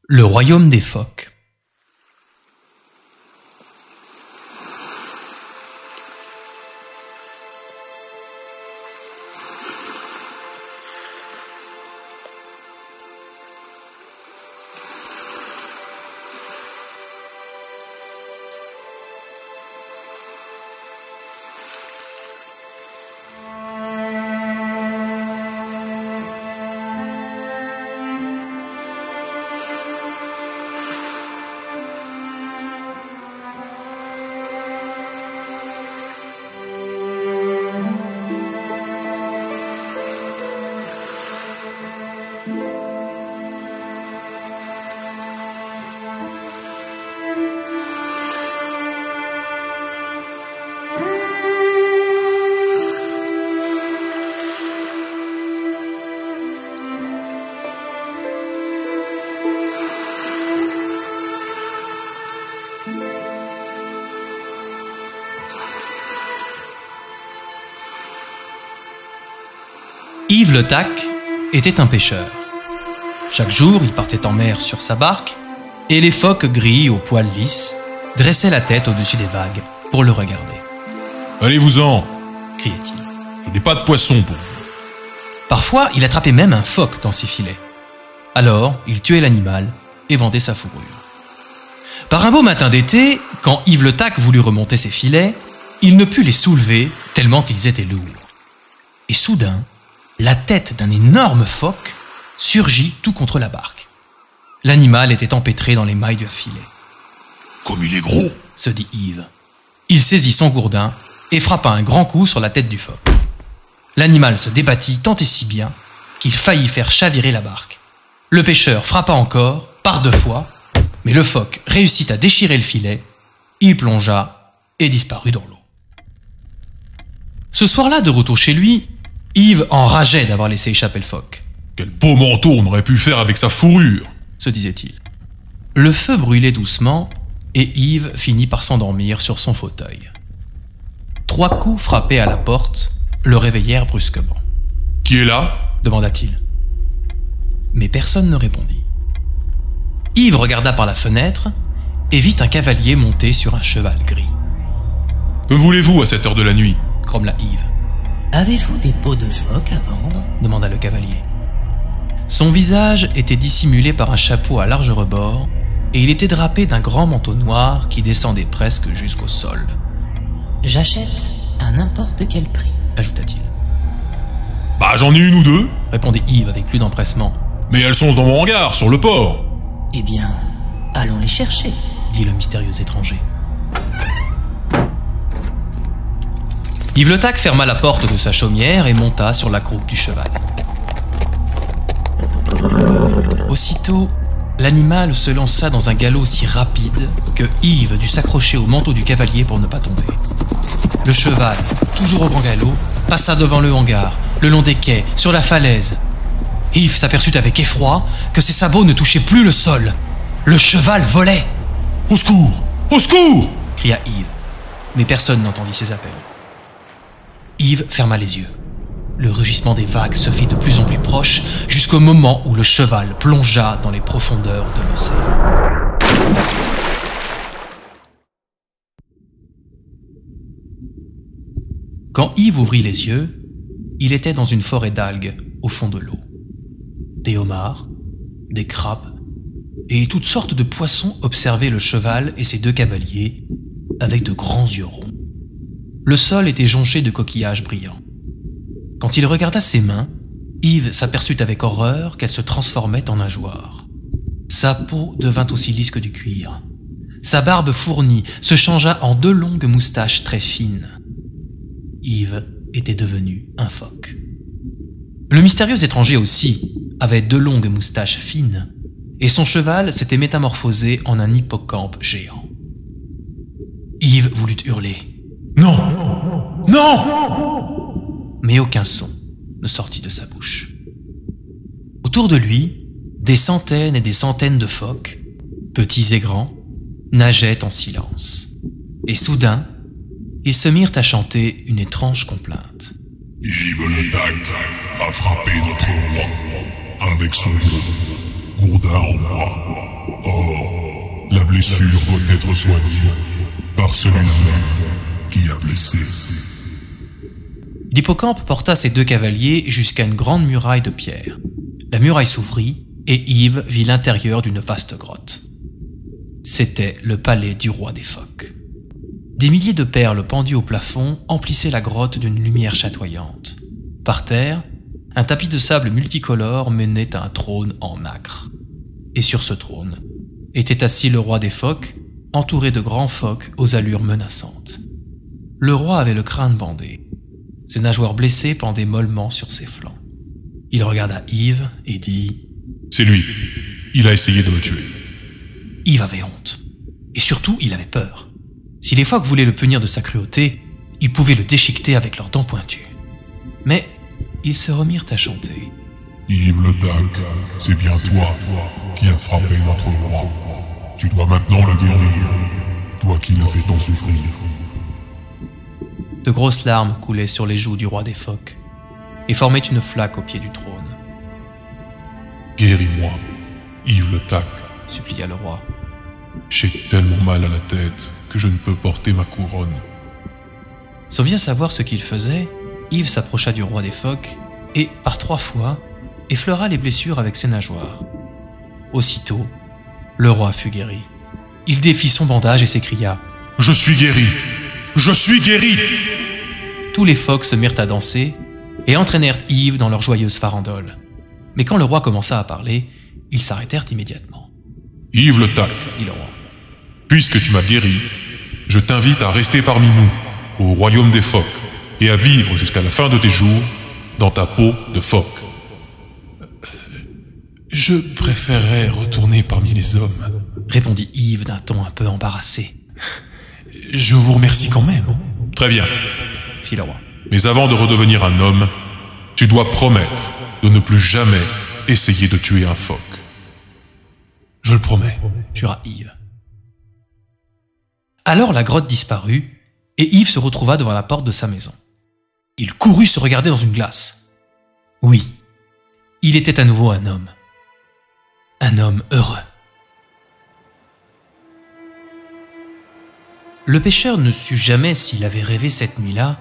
Le royaume des phoques. Yves le Tac était un pêcheur. Chaque jour, il partait en mer sur sa barque et les phoques gris aux poils lisses dressaient la tête au-dessus des vagues pour le regarder. « Allez-vous-en » criait-il. « Je n'ai pas de poisson pour vous. » Parfois, il attrapait même un phoque dans ses filets. Alors, il tuait l'animal et vendait sa fourrure. Par un beau matin d'été, quand Yves le Tac voulut remonter ses filets, il ne put les soulever tellement ils étaient lourds. Et soudain, la tête d'un énorme phoque surgit tout contre la barque. L'animal était empêtré dans les mailles du filet. « Comme il est gros !» se dit Yves. Il saisit son gourdin et frappa un grand coup sur la tête du phoque. L'animal se débattit tant et si bien qu'il faillit faire chavirer la barque. Le pêcheur frappa encore, par 2 fois, mais le phoque réussit à déchirer le filet, il plongea et disparut dans l'eau. Ce soir-là, de retour chez lui, Yves enrageait d'avoir laissé échapper le phoque. « Quel beau manteau on aurait pu faire avec sa fourrure !» se disait-il. Le feu brûlait doucement et Yves finit par s'endormir sur son fauteuil. 3 coups frappés à la porte le réveillèrent brusquement. « Qui est là ?» demanda-t-il. Mais personne ne répondit. Yves regarda par la fenêtre et vit un cavalier monté sur un cheval gris. « Que voulez-vous à cette heure de la nuit ?» grommela Yves. « Avez-vous des peaux de phoque à vendre ?» demanda le cavalier. Son visage était dissimulé par un chapeau à large rebord et il était drapé d'un grand manteau noir qui descendait presque jusqu'au sol. « J'achète à n'importe quel prix, » ajouta-t-il. « Bah j'en ai 1 ou 2, répondit Yves avec plus d'empressement. « Mais elles sont dans mon hangar, sur le port. »« Eh bien, allons les chercher, » dit le mystérieux étranger. Yves le Tac ferma la porte de sa chaumière et monta sur la croupe du cheval. Aussitôt, l'animal se lança dans un galop si rapide que Yves dut s'accrocher au manteau du cavalier pour ne pas tomber. Le cheval, toujours au grand galop, passa devant le hangar, le long des quais, sur la falaise. Yves s'aperçut avec effroi que ses sabots ne touchaient plus le sol. Le cheval volait. « Au secours ! Au secours !» cria Yves, mais personne n'entendit ses appels. Yves ferma les yeux. Le rugissement des vagues se fit de plus en plus proche jusqu'au moment où le cheval plongea dans les profondeurs de l'océan. Quand Yves ouvrit les yeux, il était dans une forêt d'algues au fond de l'eau. Des homards, des crabes et toutes sortes de poissons observaient le cheval et ses 2 cavaliers avec de grands yeux ronds. Le sol était jonché de coquillages brillants. Quand il regarda ses mains, Yves s'aperçut avec horreur qu'elles se transformaient en nageoires. Sa peau devint aussi lisse que du cuir. Sa barbe fournie se changea en 2 longues moustaches très fines. Yves était devenu un phoque. Le mystérieux étranger aussi avait 2 longues moustaches fines, et son cheval s'était métamorphosé en un hippocampe géant. Yves voulut hurler. « Non ! Non !» Mais aucun son ne sortit de sa bouche. Autour de lui, des centaines et des centaines de phoques, petits et grands, nageaient en silence. Et soudain, ils se mirent à chanter une étrange complainte. Yves le Tac a frappé notre roi avec son nom. Gourdin en moi. Or, la blessure doit être soignée par celui-là même qui a blessé. L'hippocampe porta ses 2 cavaliers jusqu'à une grande muraille de pierre. La muraille s'ouvrit et Yves vit l'intérieur d'une vaste grotte. C'était le palais du roi des phoques. Des milliers de perles pendues au plafond emplissaient la grotte d'une lumière chatoyante. Par terre, un tapis de sable multicolore menait à un trône en nacre. Et sur ce trône était assis le roi des phoques, entouré de grands phoques aux allures menaçantes. Le roi avait le crâne bandé. Ses nageoires blessées pendaient mollement sur ses flancs. Il regarda Yves et dit « C'est lui. Il a essayé de me tuer. » Yves avait honte. Et surtout, il avait peur. Si les phoques voulaient le punir de sa cruauté, ils pouvaient le déchiqueter avec leurs dents pointues. Mais ils se remirent à chanter. Yves le Tac, c'est bien toi qui as frappé notre roi. Tu dois maintenant le guérir, toi qui le fais tant souffrir. De grosses larmes coulaient sur les joues du roi des phoques et formaient une flaque au pied du trône. « Guéris-moi, Yves le Tac, supplia le roi. J'ai tellement mal à la tête que je ne peux porter ma couronne. » Sans bien savoir ce qu'il faisait, Yves s'approcha du roi des phoques et, par 3 fois, effleura les blessures avec ses nageoires. Aussitôt, le roi fut guéri. Il défit son bandage et s'écria « Je suis guéri! Je suis guéri !» Tous les phoques se mirent à danser et entraînèrent Yves dans leur joyeuse farandole. Mais quand le roi commença à parler, ils s'arrêtèrent immédiatement. « Yves le Tac, dit le roi, puisque tu m'as guéri, je t'invite à rester parmi nous, au royaume des phoques, et à vivre jusqu'à la fin de tes jours dans ta peau de phoque. » Je préférerais retourner parmi les hommes, répondit Yves d'un ton un peu embarrassé. Je vous remercie quand même. Très bien, fit le roi. Mais avant de redevenir un homme, tu dois promettre de ne plus jamais essayer de tuer un phoque. Je le promets, jura Yves. Alors la grotte disparut, et Yves se retrouva devant la porte de sa maison. Il courut se regarder dans une glace. Oui, il était à nouveau un homme. Un homme heureux. Le pêcheur ne sut jamais s'il avait rêvé cette nuit-là,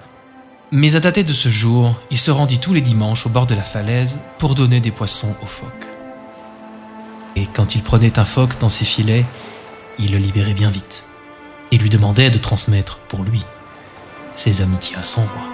mais à dater de ce jour, il se rendit tous les dimanches au bord de la falaise pour donner des poissons aux phoques. Et quand il prenait un phoque dans ses filets, il le libérait bien vite et lui demandait de transmettre pour lui ses amitiés à son roi.